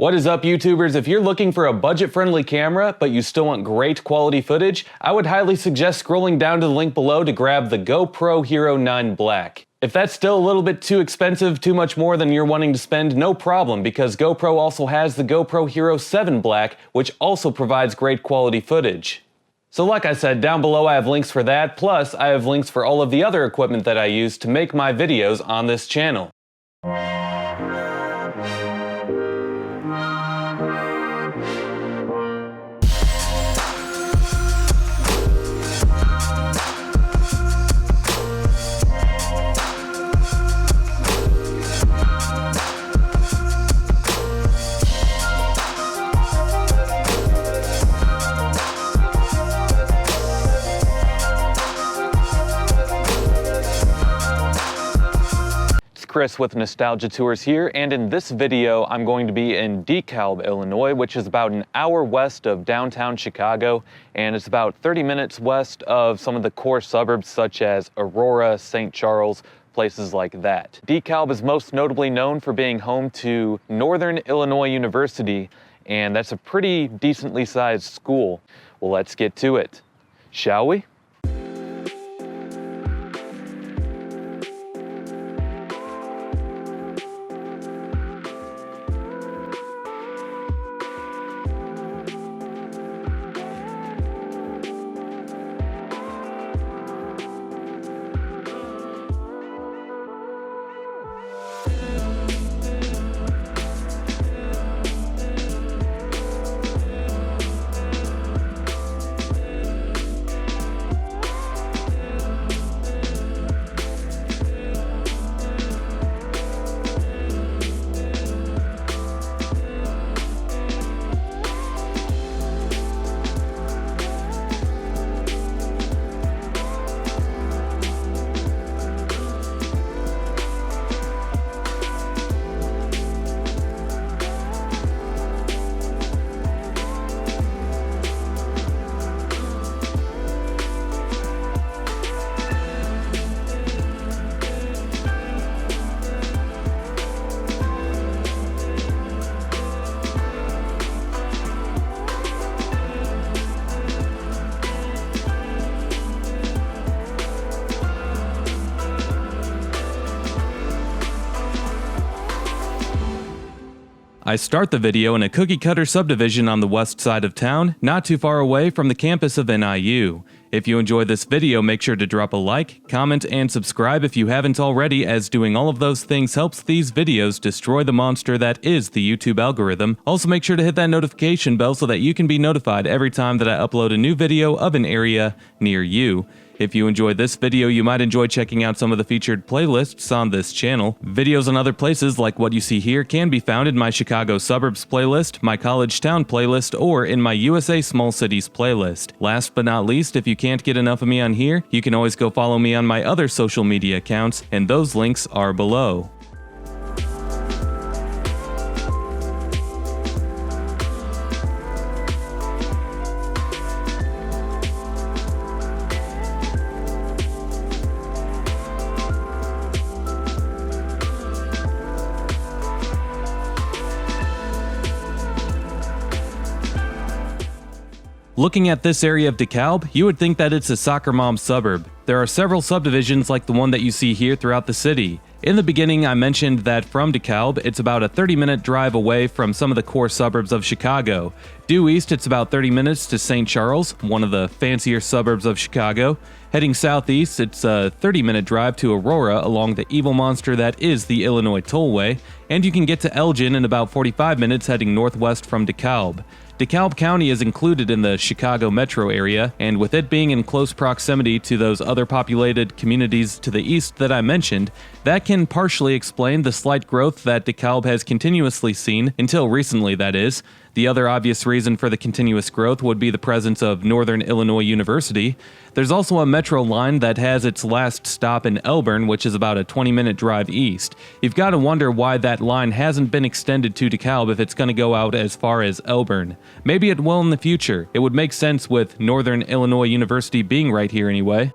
What is up, YouTubers? If you're looking for a budget-friendly camera, but you still want great quality footage, I would highly suggest scrolling down to the link below to grab the GoPro Hero 9 Black. If that's still a little bit too expensive, too much more than you're wanting to spend, no problem, because GoPro also has the GoPro Hero 7 Black, which also provides great quality footage. So like I said, down below I have links for that, plus I have links for all of the other equipment that I use to make my videos on this channel. Chris with Nostalgia Tours here, and in this video I'm going to be in DeKalb, Illinois, which is about an hour west of downtown Chicago, and it's about 30 minutes west of some of the core suburbs such as Aurora, St. Charles, places like that. DeKalb is most notably known for being home to Northern Illinois University, and that's a pretty decently sized school. Well, let's get to it, shall we? I start the video in a cookie-cutter subdivision on the west side of town, not too far away from the campus of NIU. If you enjoyed this video, make sure to drop a like, comment, and subscribe if you haven't already, as doing all of those things helps these videos destroy the monster that is the YouTube algorithm. Also make sure to hit that notification bell so that you can be notified every time that I upload a new video of an area near you. If you enjoyed this video, you might enjoy checking out some of the featured playlists on this channel. Videos on other places like what you see here can be found in my Chicago Suburbs playlist, my College Town playlist, or in my USA Small Cities playlist. Last but not least, if you can't get enough of me on here, you can always go follow me on my other social media accounts, and those links are below. Looking at this area of DeKalb, you would think that it's a soccer mom suburb. There are several subdivisions like the one that you see here throughout the city. In the beginning, I mentioned that from DeKalb, it's about a 30-minute drive away from some of the core suburbs of Chicago. Due east, it's about 30 minutes to St. Charles, one of the fancier suburbs of Chicago. Heading southeast, it's a 30-minute drive to Aurora along the evil monster that is the Illinois Tollway, and you can get to Elgin in about 45 minutes heading northwest from DeKalb. DeKalb County is included in the Chicago metro area, and with it being in close proximity to those other populated communities to the east that I mentioned, that can partially explain the slight growth that DeKalb has continuously seen, until recently that is. The other obvious reason for the continuous growth would be the presence of Northern Illinois University. There's also a metro line that has its last stop in Elburn, which is about a 20-minute drive east. You've got to wonder why that line hasn't been extended to DeKalb if it's going to go out as far as Elburn. Maybe it will in the future. It would make sense with Northern Illinois University being right here anyway.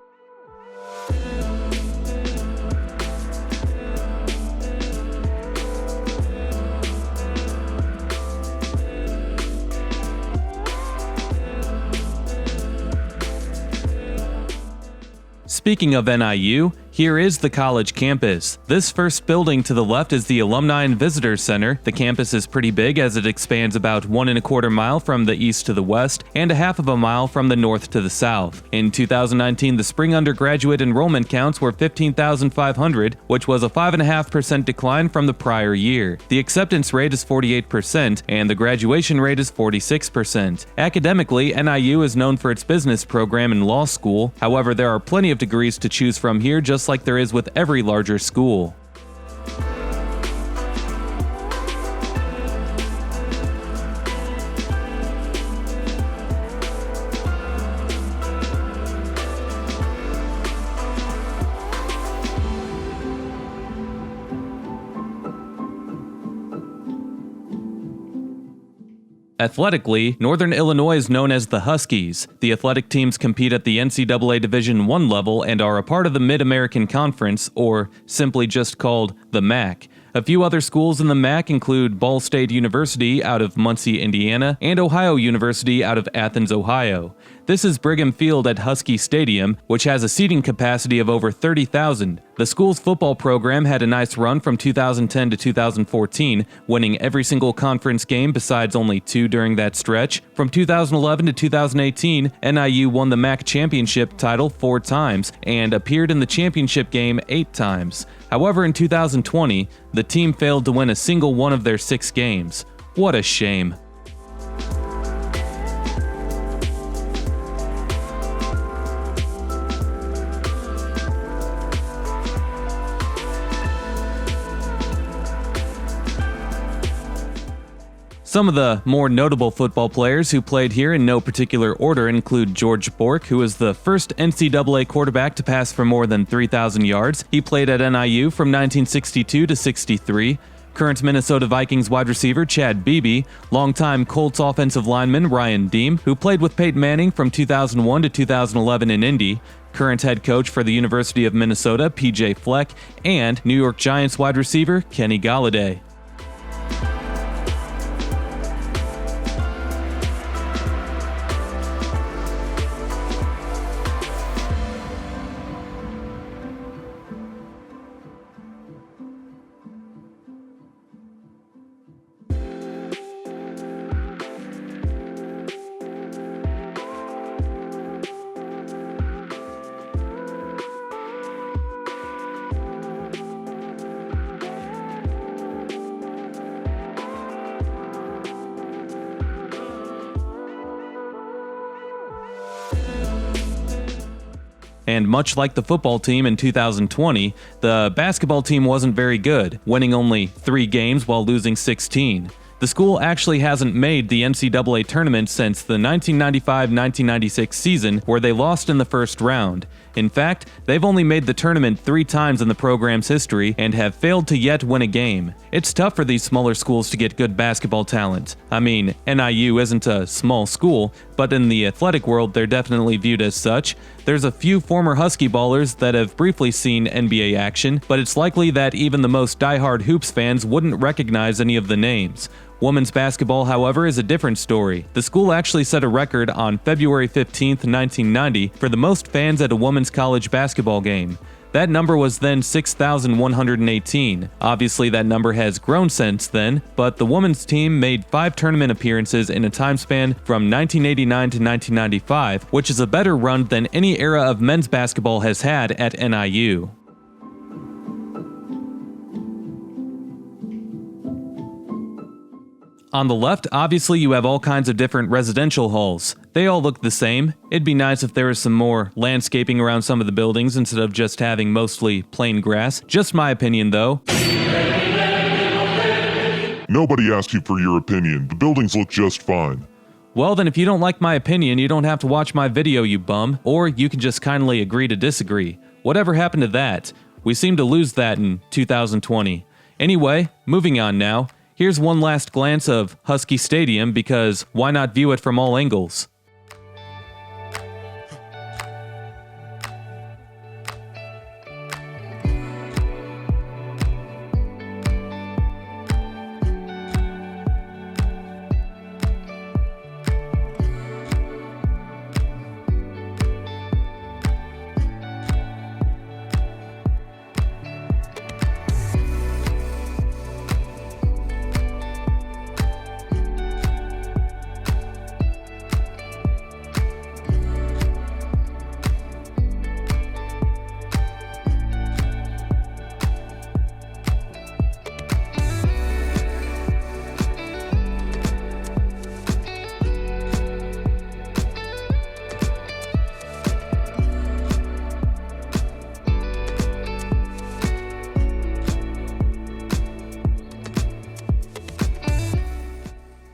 Speaking of NIU, here is the college campus. This first building to the left is the Alumni and Visitors Center. The campus is pretty big as it expands about 1¼ mile from the east to the west and 1/2 mile from the north to the south. In 2019, the spring undergraduate enrollment counts were 15,500, which was a 5.5% decline from the prior year. The acceptance rate is 48% and the graduation rate is 46%. Academically, NIU is known for its business program and law school. However, there are plenty of degrees to choose from here, just like there is with every larger school. Athletically, Northern Illinois is known as the Huskies. The athletic teams compete at the NCAA Division I level and are a part of the Mid-American Conference, or simply just called the MAC. A few other schools in the MAC include Ball State University out of Muncie, Indiana, and Ohio University out of Athens, Ohio. This is Brigham Field at Husky Stadium, which has a seating capacity of over 30,000. The school's football program had a nice run from 2010 to 2014, winning every single conference game besides only 2 during that stretch. From 2011 to 2018, NIU won the MAC championship title 4 times and appeared in the championship game 8 times. However, in 2020, the team failed to win a single one of their 6 games. What a shame. Some of the more notable football players who played here in no particular order include George Bork, who was the first NCAA quarterback to pass for more than 3,000 yards. He played at NIU from 1962 to 63. Current Minnesota Vikings wide receiver Chad Beebe, longtime Colts offensive lineman Ryan Deem, who played with Peyton Manning from 2001 to 2011 in Indy, current head coach for the University of Minnesota PJ Fleck, and New York Giants wide receiver Kenny Golladay. And much like the football team in 2020, the basketball team wasn't very good, winning only 3 games while losing 16. The school actually hasn't made the NCAA tournament since the 1995-1996 season, where they lost in the first round. In fact, they've only made the tournament 3 times in the program's history and have failed to yet win a game. It's tough for these smaller schools to get good basketball talent. I mean, NIU isn't a small school, but in the athletic world they're definitely viewed as such. There's a few former Husky ballers that have briefly seen NBA action, but it's likely that even the most diehard Hoops fans wouldn't recognize any of the names. Women's basketball, however, is a different story. The school actually set a record on February 15, 1990 for the most fans at a women's college basketball game. That number was then 6,118. Obviously, that number has grown since then, but the women's team made 5 tournament appearances in a time span from 1989 to 1995, which is a better run than any era of men's basketball has had at NIU. On the left, obviously you have all kinds of different residential halls. They all look the same. It'd be nice if there was some more landscaping around some of the buildings instead of just having mostly plain grass. Just my opinion though. Nobody asked you for your opinion. The buildings look just fine. Well then, if you don't like my opinion, you don't have to watch my video, you bum. Or you can just kindly agree to disagree. Whatever happened to that? We seem to lose that in 2020. Anyway, moving on now. Here's one last glance of Husky Stadium because why not view it from all angles?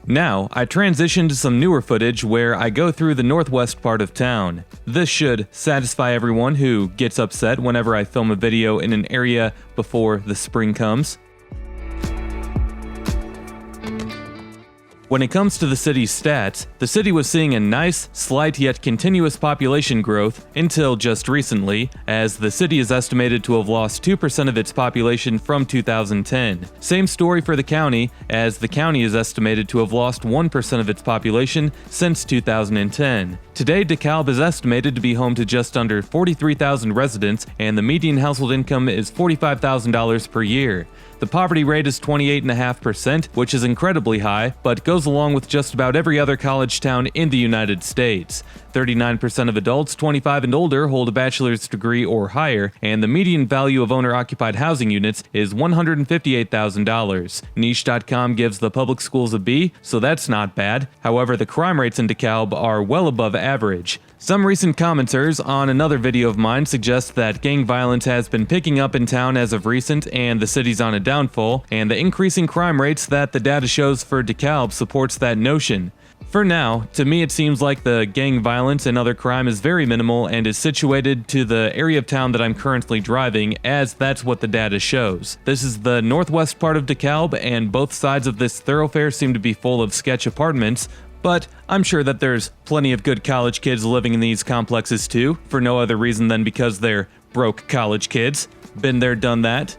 Now, I transition to some newer footage where I go through the northwest part of town. This should satisfy everyone who gets upset whenever I film a video in an area before the spring comes. When it comes to the city's stats, the city was seeing a nice, slight yet continuous population growth until just recently, as the city is estimated to have lost 2% of its population from 2010. Same story for the county, as the county is estimated to have lost 1% of its population since 2010. Today, DeKalb is estimated to be home to just under 43,000 residents, and the median household income is $45,000 per year. The poverty rate is 28.5%, which is incredibly high, but goes along with just about every other college town in the United States. 39% of adults 25 and older hold a bachelor's degree or higher, and the median value of owner-occupied housing units is $158,000. Niche.com gives the public schools a B, so that's not bad. However, the crime rates in DeKalb are well above average. Some recent commenters on another video of mine suggest that gang violence has been picking up in town as of recent and the city's on a downfall, and the increasing crime rates that the data shows for DeKalb supports that notion. For now, to me it seems like the gang violence and other crime is very minimal and is situated to the area of town that I'm currently driving, as that's what the data shows. This is the northwest part of DeKalb, and both sides of this thoroughfare seem to be full of sketch apartments, but I'm sure that there's plenty of good college kids living in these complexes too, for no other reason than because they're broke college kids. Been there, done that.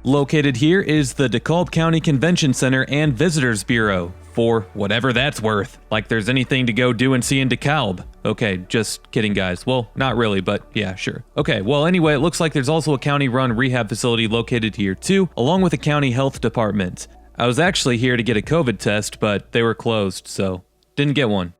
Located here is the DeKalb County Convention Center and Visitors Bureau, for whatever that's worth. Like there's anything to go do and see in DeKalb. Okay, just kidding guys. Well, not really, but yeah, sure. Okay, well anyway, it looks like there's also a county-run rehab facility located here too, along with a county health department. I was actually here to get a COVID test, but they were closed, so didn't get one.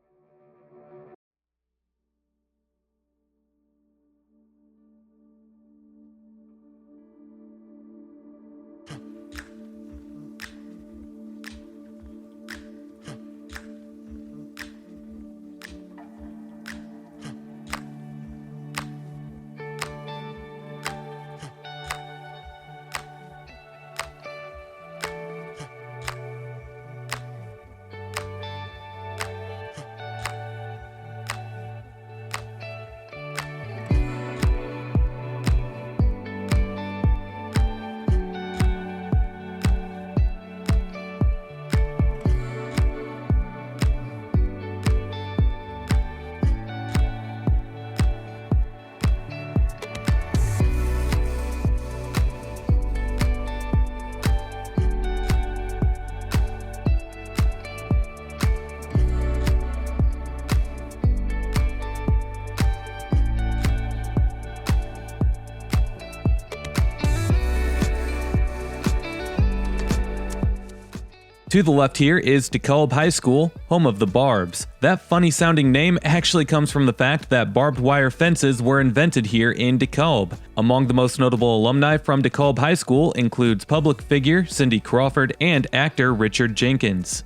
To the left here is DeKalb High School, home of the Barbes. That funny sounding name actually comes from the fact that barbed wire fences were invented here in DeKalb. Among the most notable alumni from DeKalb High School includes public figure Cindy Crawford and actor Richard Jenkins.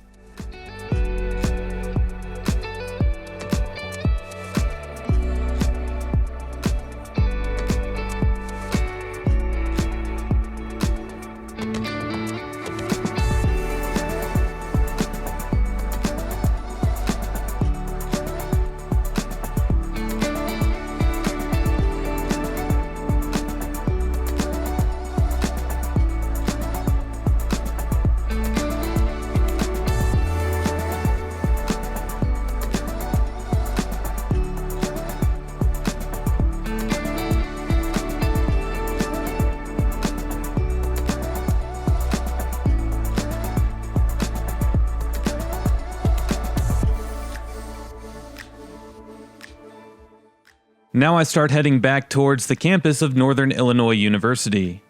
Now I start heading back towards the campus of Northern Illinois University.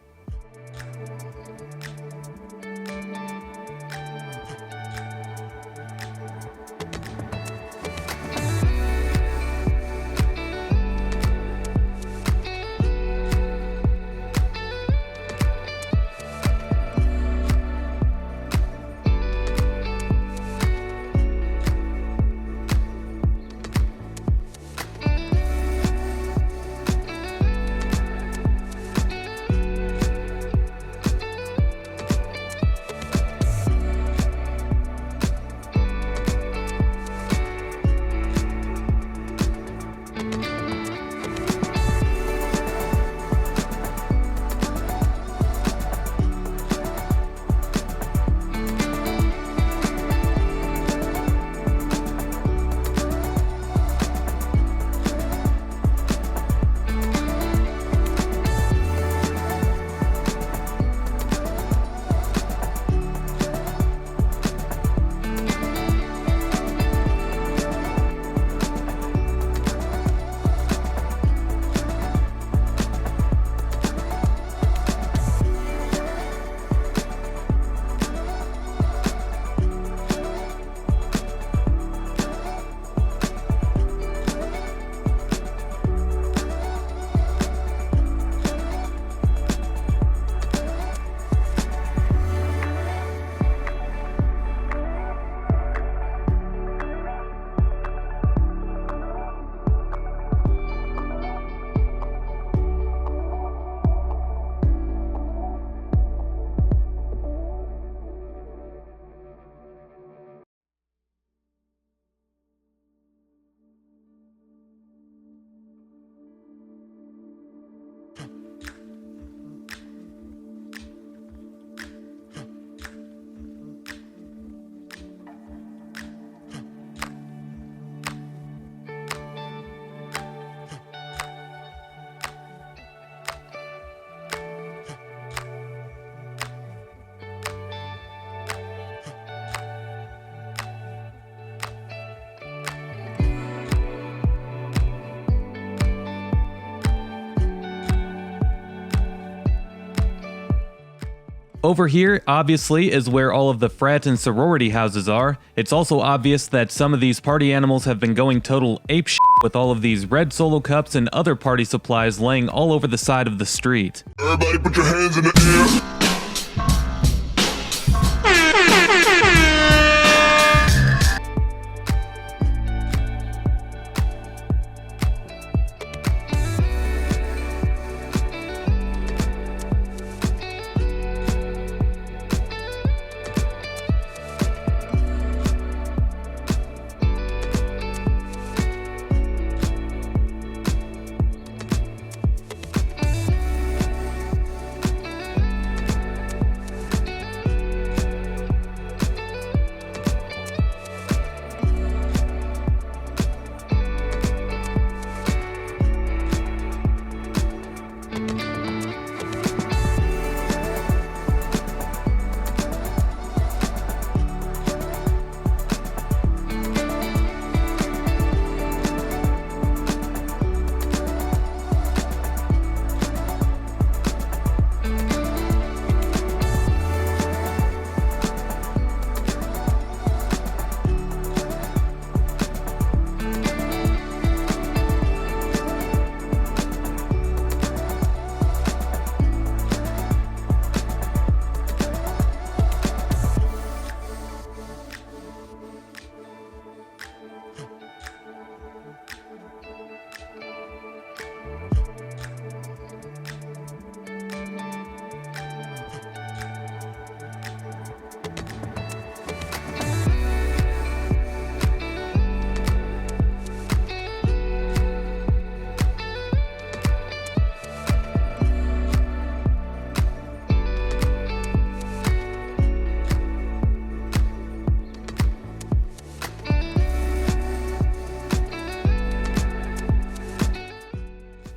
Over here, obviously, is where all of the frat and sorority houses are. It's also obvious that some of these party animals have been going total apeshit with all of these red Solo cups and other party supplies laying all over the side of the street. Everybody put your hands in the air.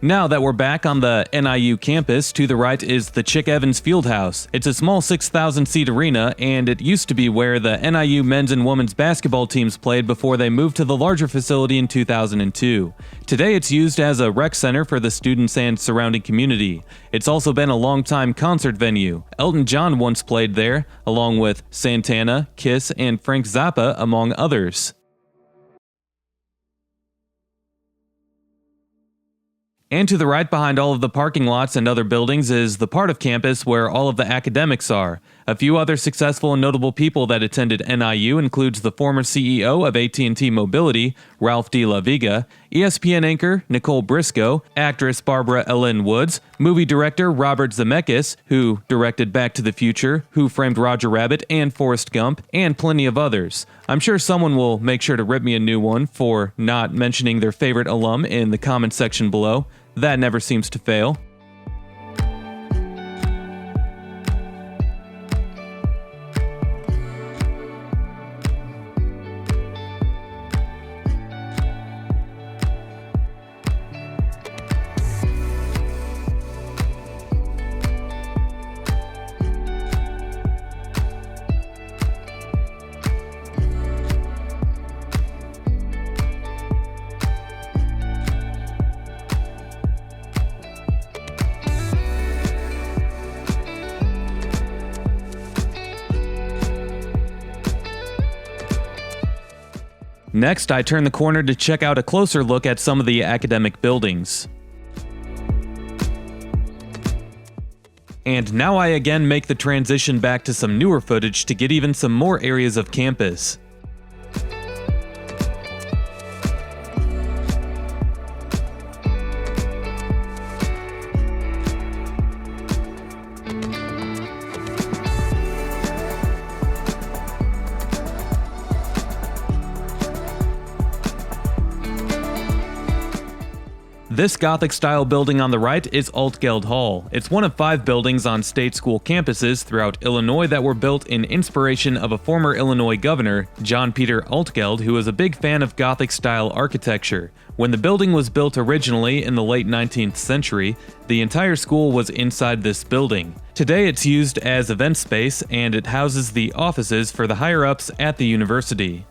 Now that we're back on the NIU campus, to the right is the Chick Evans Fieldhouse. It's a small 6,000-seat arena, and it used to be where the NIU men's and women's basketball teams played before they moved to the larger facility in 2002. Today it's used as a rec center for the students and surrounding community. It's also been a long-time concert venue. Elton John once played there, along with Santana, Kiss, and Frank Zappa, among others. And to the right behind all of the parking lots and other buildings is the part of campus where all of the academics are. A few other successful and notable people that attended NIU includes the former CEO of AT&T Mobility, Ralph de la Vega, ESPN anchor Nicole Briscoe, actress Barbara Ellen Woods, movie director Robert Zemeckis, who directed Back to the Future, Who Framed Roger Rabbit, and Forrest Gump, and plenty of others. I'm sure someone will make sure to rip me a new one for not mentioning their favorite alum in the comment section below. That never seems to fail. Next, I turn the corner to check out a closer look at some of the academic buildings. And now I again make the transition back to some newer footage to get even some more areas of campus. This Gothic-style building on the right is Altgeld Hall. It's one of 5 buildings on state school campuses throughout Illinois that were built in inspiration of a former Illinois governor, John Peter Altgeld, who was a big fan of Gothic-style architecture. When the building was built originally in the late 19th century, the entire school was inside this building. Today it's used as event space, and it houses the offices for the higher-ups at the university.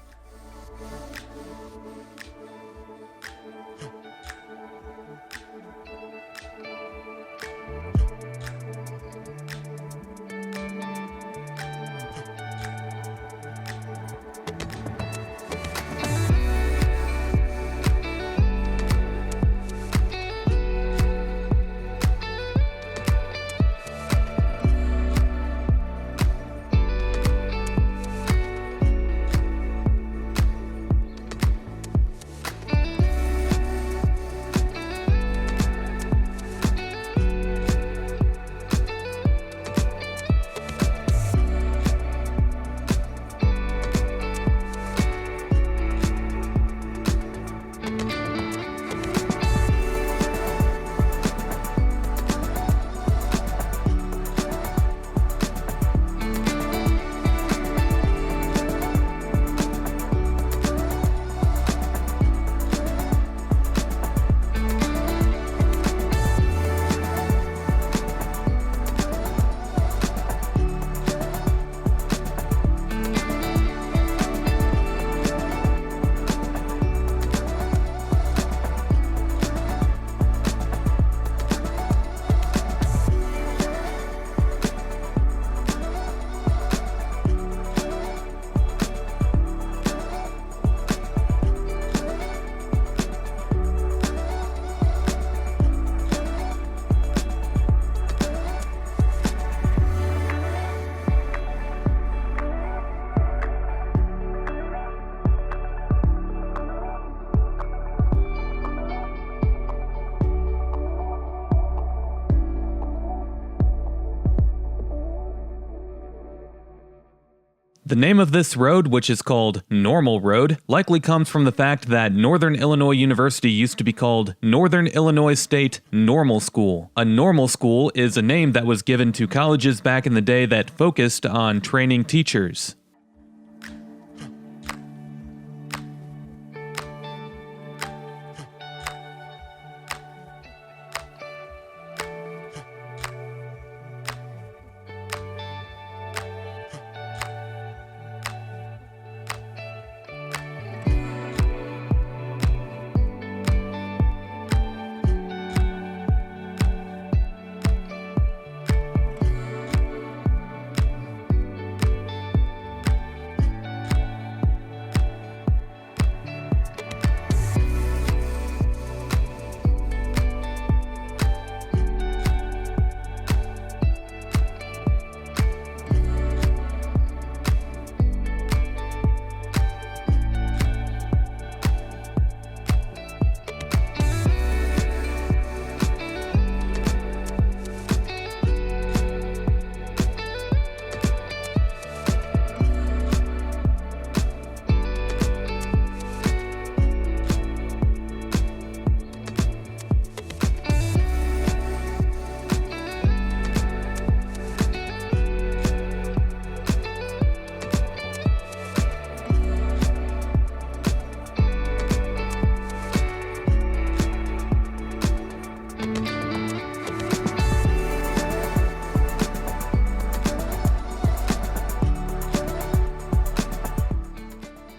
The name of this road, which is called Normal Road, likely comes from the fact that Northern Illinois University used to be called Northern Illinois State Normal School. A normal school is a name that was given to colleges back in the day that focused on training teachers.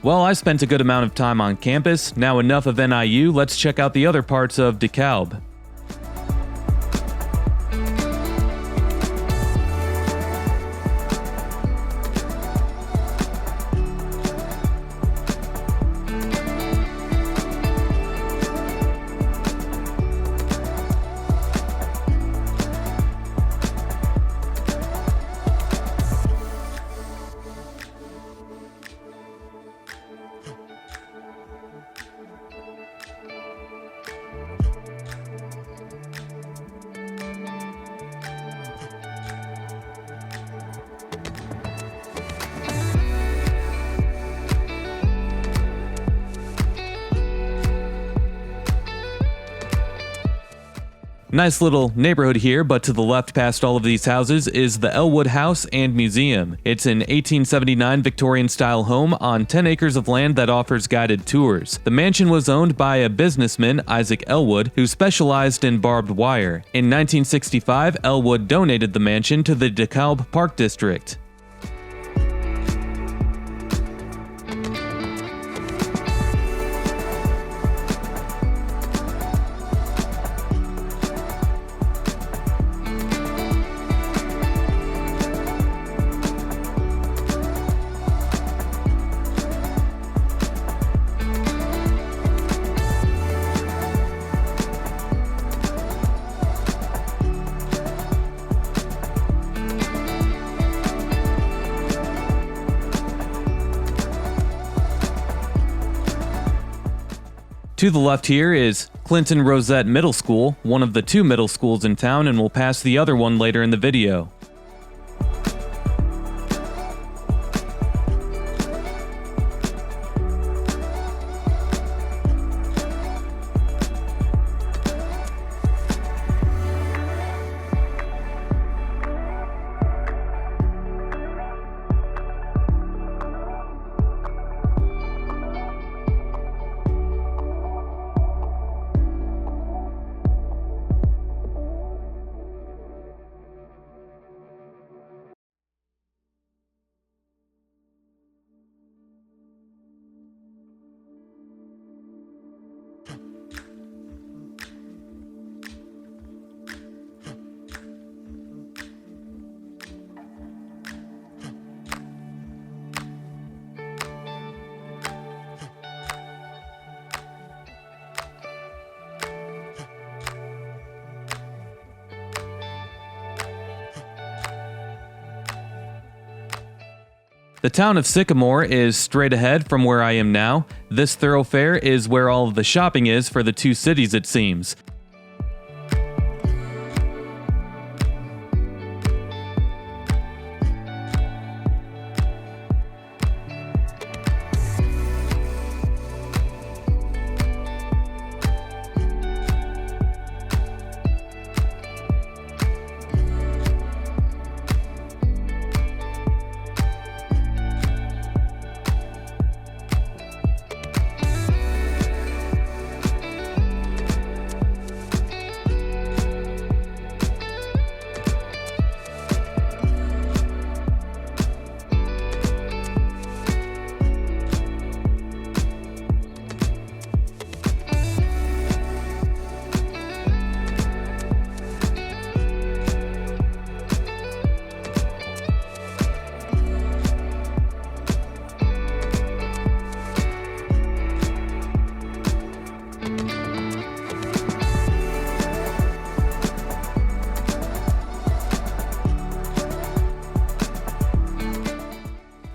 Well, I spent a good amount of time on campus. Now enough of NIU, let's check out the other parts of DeKalb. Nice little neighborhood here, but to the left past all of these houses is the Ellwood House and Museum. It's an 1879 Victorian-style home on 10 acres of land that offers guided tours. The mansion was owned by a businessman, Isaac Ellwood, who specialized in barbed wire. In 1965, Ellwood donated the mansion to the DeKalb Park District. To the left here is Clinton Rosette Middle School, one of the 2 middle schools in town, and we'll pass the other one later in the video. The town of Sycamore is straight ahead from where I am now. This thoroughfare is where all of the shopping is for the 2 cities, it seems.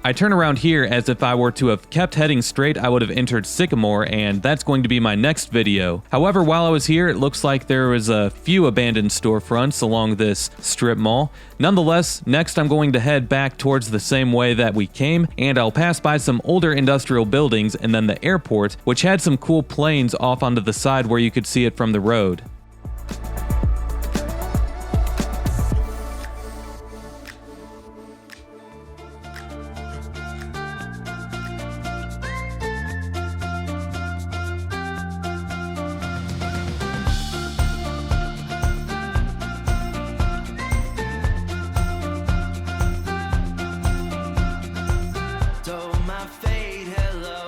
I turn around here as if I were to have kept heading straight, I would have entered Sycamore, and that's going to be my next video. However, while I was here, it looks like there was a few abandoned storefronts along this strip mall. Nonetheless, next I'm going to head back towards the same way that we came, and I'll pass by some older industrial buildings and then the airport, which had some cool planes off onto the side where you could see it from the road. Told my fate hello.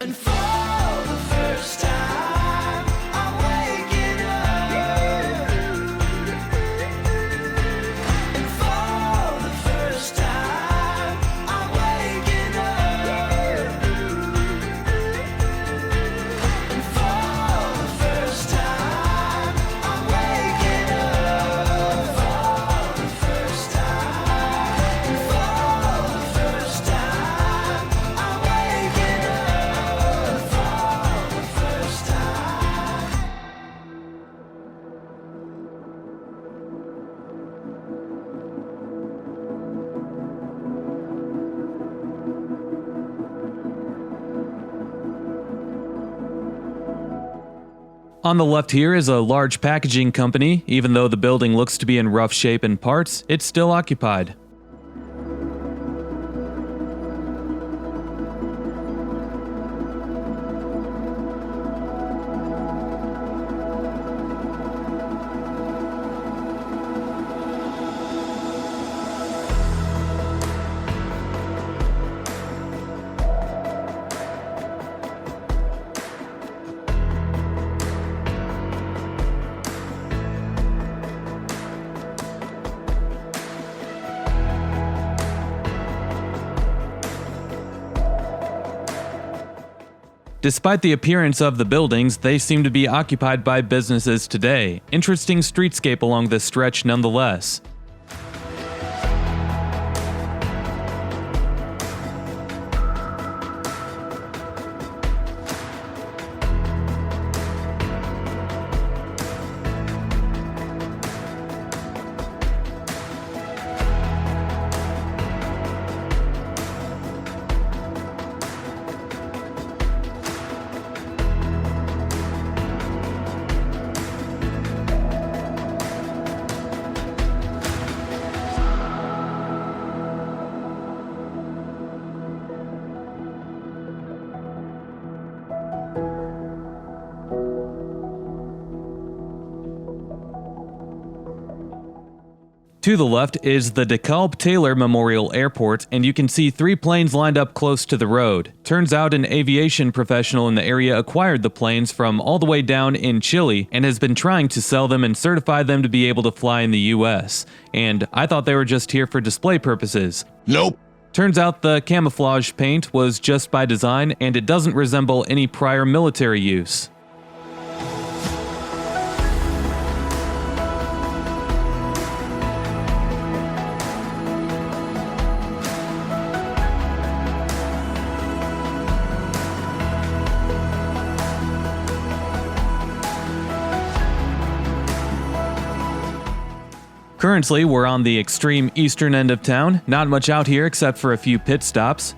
And for the first time, I'm waking up. And for the first time, I'm waking up. And for the first time, I'm waking up. For the first time, and for the first time, I'm waking up. For the first time. On the left here is a large packaging company. Even though the building looks to be in rough shape in parts, it's still occupied. Despite the appearance of the buildings, they seem to be occupied by businesses today. Interesting streetscape along this stretch nonetheless. To the left is the DeKalb Memorial Airport, and you can see 3 planes lined up close to the road. Turns out an aviation professional in the area acquired the planes from all the way down in Chile and has been trying to sell them and certify them to be able to fly in the U.S. And I thought they were just here for display purposes. Nope. Turns out the camouflage paint was just by design, and it doesn't resemble any prior military use. Currently, we're on the extreme eastern end of town. Not much out here except for a few pit stops.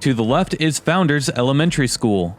To the left is Founders Elementary School.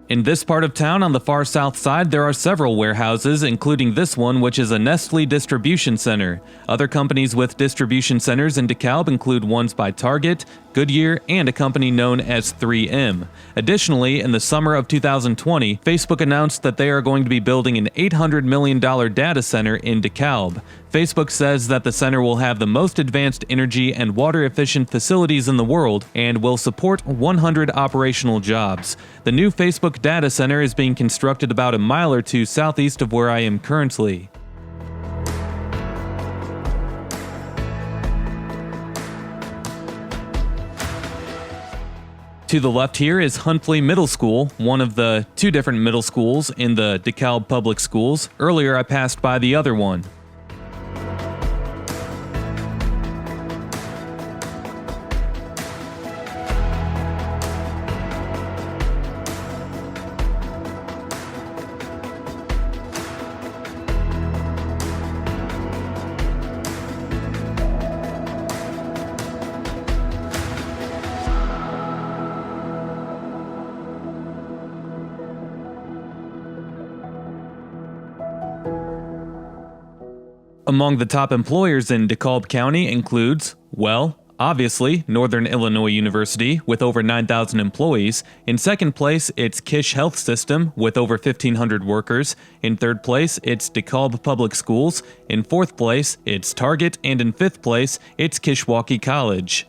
In this part of town on the far south side, there are several warehouses, including this one, which is a Nestle distribution center. Other companies with distribution centers in DeKalb include ones by Target, Goodyear, and a company known as 3M. Additionally, in the summer of 2020, Facebook announced that they are going to be building an $800 million data center in DeKalb. Facebook says that the center will have the most advanced energy and water-efficient facilities in the world and will support 100 operational jobs. The new Facebook data center is being constructed about a mile or two southeast of where I am currently. To the left here is Huntley Middle School, one of the two different middle schools in the DeKalb Public Schools. Earlier I passed by the other one. Among the top employers in DeKalb County includes, well, Obviously, Northern Illinois University, with over 9,000 employees. In second place, it's Kish Health System, with over 1,500 workers. In third place, it's DeKalb Public Schools. In fourth place, it's Target. And in fifth place, it's Kishwaukee College.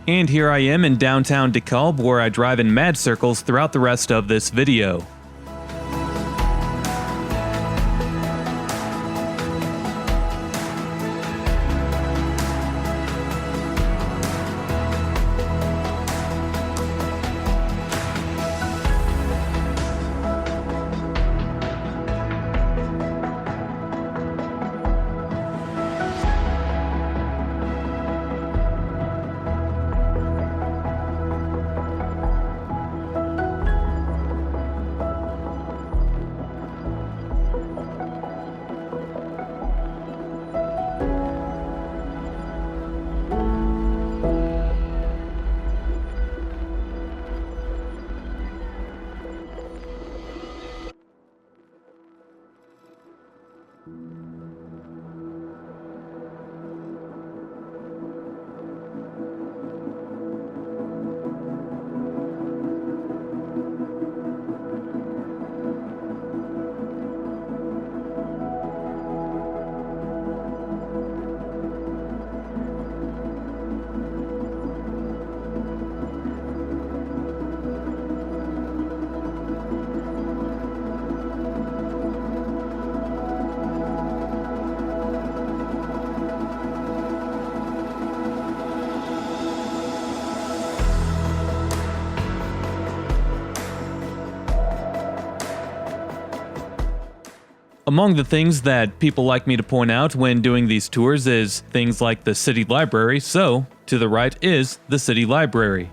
And here I am in downtown DeKalb, where I drive in mad circles throughout the rest of this video. Among the things that people like me to point out when doing these tours is things like the city library, so to the right is the city library.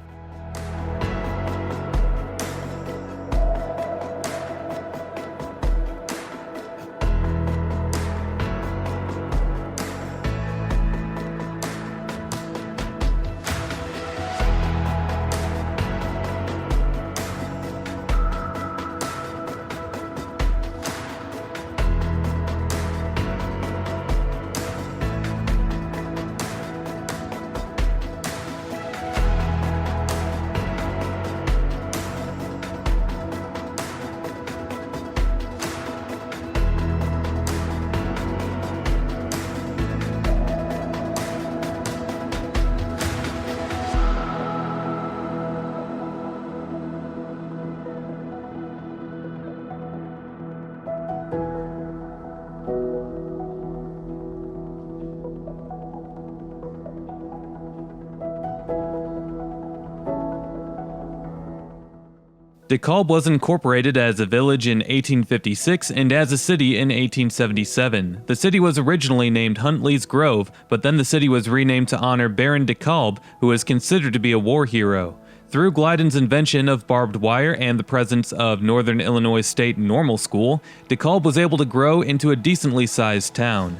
DeKalb was incorporated as a village in 1856 and as a city in 1877. The city was originally named Huntley's Grove, but then the city was renamed to honor Baron DeKalb, who is considered to be a war hero. Through Gliden's invention of barbed wire and the presence of Northern Illinois State Normal School, DeKalb was able to grow into a decently sized town.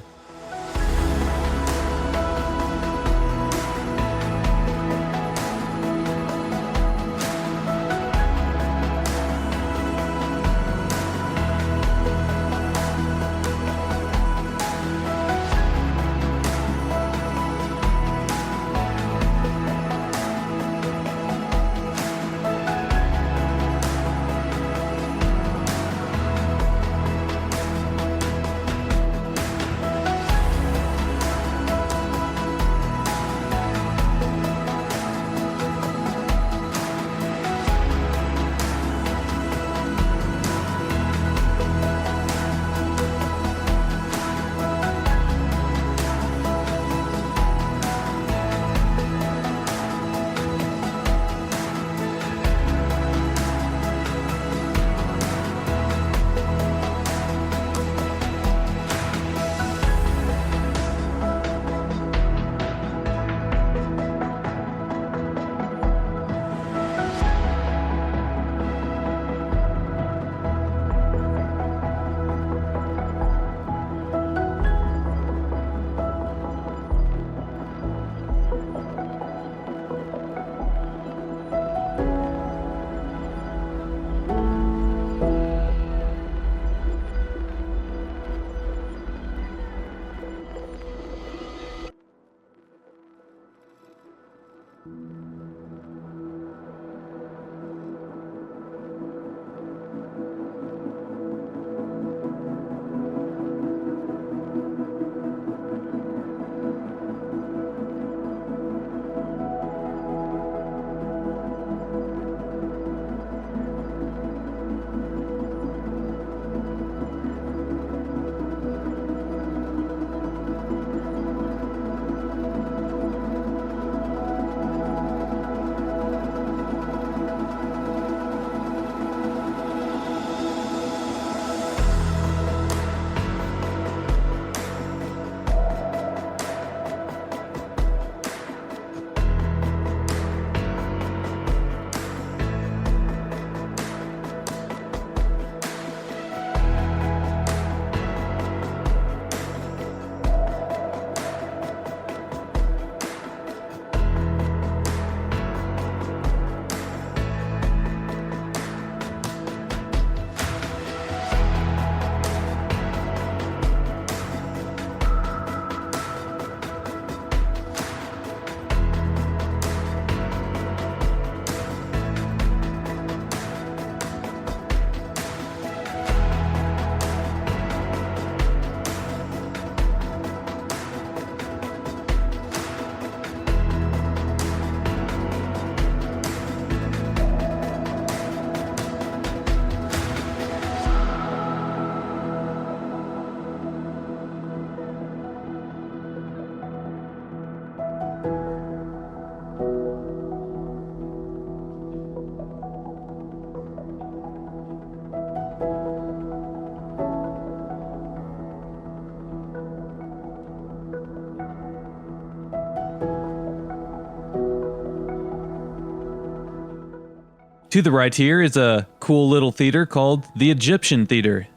To the right here is a cool little theater called the Egyptian Theater.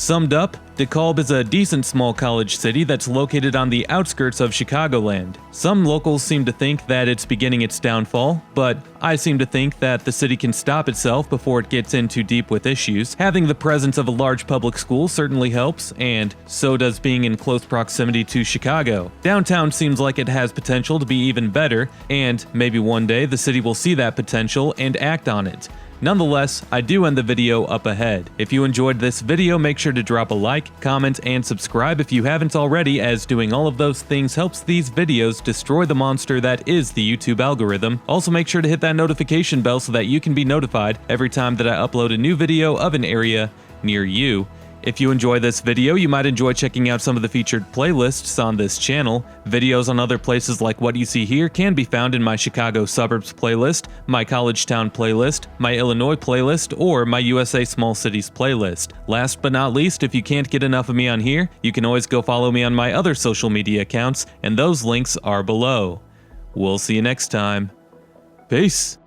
Summed up, DeKalb is a decent small college city that's located on the outskirts of Chicagoland. Some locals seem to think that it's beginning its downfall, but I seem to think that the city can stop itself before it gets in too deep with issues. Having the presence of a large public school certainly helps, and so does being in close proximity to Chicago. Downtown seems like it has potential to be even better, and maybe one day the city will see that potential and act on it. Nonetheless, I do end the video up ahead. If you enjoyed this video, make sure to drop a like, comment, and subscribe if you haven't already, as doing all of those things helps these videos destroy the monster that is the YouTube algorithm. Also, make sure to hit that notification bell so that you can be notified every time that I upload a new video of an area near you. If you enjoy this video, you might enjoy checking out some of the featured playlists on this channel. Videos on other places like what you see here can be found in my Chicago Suburbs playlist, my College Town playlist, my Illinois playlist, or my U.S.A. Small Cities playlist. Last but not least, if you can't get enough of me on here, you can always go follow me on my other social media accounts, and those links are below. We'll see you next time. Peace!